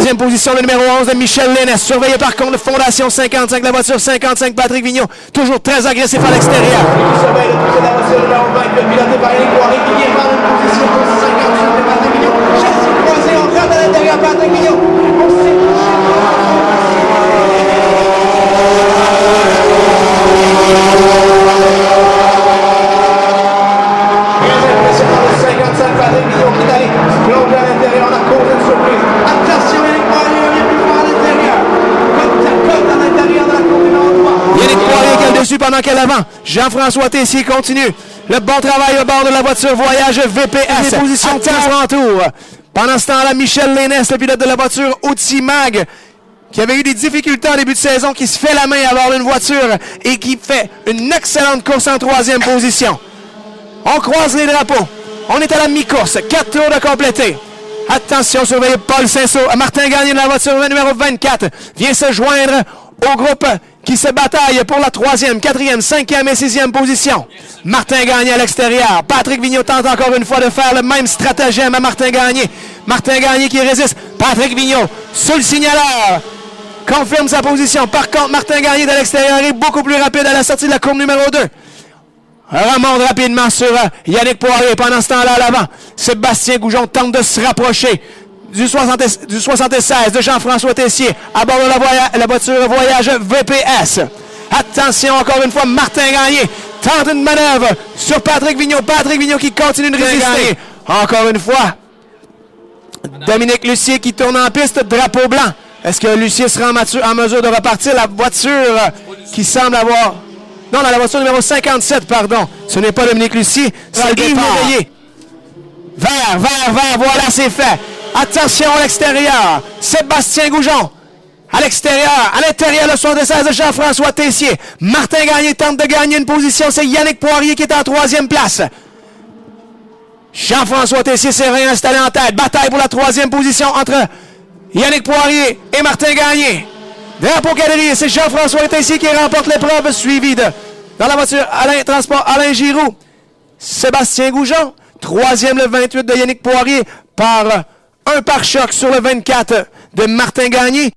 Troisième position, le numéro 11 de Michel Lénès. Surveillé par contre le Fondation 55, la voiture 55, Patrick Vigneault. Toujours très agressif à l'extérieur. Il surveille le toucher de la voiture numéro 20, piloté par Yannick Poirier, qui vient prendre une position pour 58 de Patrick Vigneault. Châssis croisé, on rentre à l'intérieur, Patrick Vigneault. Très impressionnant le 55, Patrick Vigneault qui arrive. Plonge à l'intérieur, on a causé une surprise. Attention, Yannick Poirier revient plus fort à l'intérieur. Côte à l'intérieur de la courbe numéro 3. Yannick Poirier qui est le dessus pendant qu'elle avant. Jean-François Tessier continue. Le bon travail au bord de la voiture Voyage VPS. Position de grand tour. Pendant ce temps-là, Michel Lénès, le pilote de la voiture Outil Mag, qui avait eu des difficultés en début de saison, qui se fait la main à bord d'une voiture et qui fait une excellente course en troisième position. On croise les drapeaux. On est à la mi-course. 4 tours de compléter. Attention, surveillez Paul Saint-Saul. Martin Gagné de la voiture numéro 24 vient se joindre au groupe qui se bataille pour la 3e, 4e, 5e et 6e position. Martin Gagné à l'extérieur. Patrick Vigneault tente encore une fois de faire le même stratagème à Martin Gagné. Martin Gagné qui résiste. Patrick Vigneault sous le signaleur confirme sa position. Par contre, Martin Gagné de l'extérieur est beaucoup plus rapide à la sortie de la courbe numéro 2. Remonte rapidement sur Yannick Poirier. Pendant ce temps-là, à l'avant, Sébastien Goujon tente de se rapprocher du 76 de Jean-François Tessier à bord de la voiture Voyage VPS. Attention, encore une fois, Martin Gagné tente une manœuvre sur Patrick Vigneault. Patrick Vigneault qui continue de résister. Encore une fois, Dominique Lucier qui tourne en piste, drapeau blanc. Est-ce que Lucier sera en mesure de repartir? La voiture qui semble avoir... Non, la voiture numéro 57, pardon. Ce n'est pas Dominique Lucier, c'est Yves Léveillé. Vert, voilà, c'est fait. Attention à l'extérieur. Sébastien Goujon. À l'extérieur, à l'intérieur, le 76 de Jean-François Tessier. Martin Gagné tente de gagner une position. C'est Yannick Poirier qui est en 3e place. Jean-François Tessier s'est réinstallé en tête. Bataille pour la 3e position entre Yannick Poirier et Martin Gagné. Drapeau galerie, c'est Jean-François Tessier qui remporte l'épreuve, suivi de, dans la voiture, Alain Giroux. Sébastien Goujon. 3e, le 28 de Yannick Poirier, par un pare-choc sur le 24 de Martin Gagné.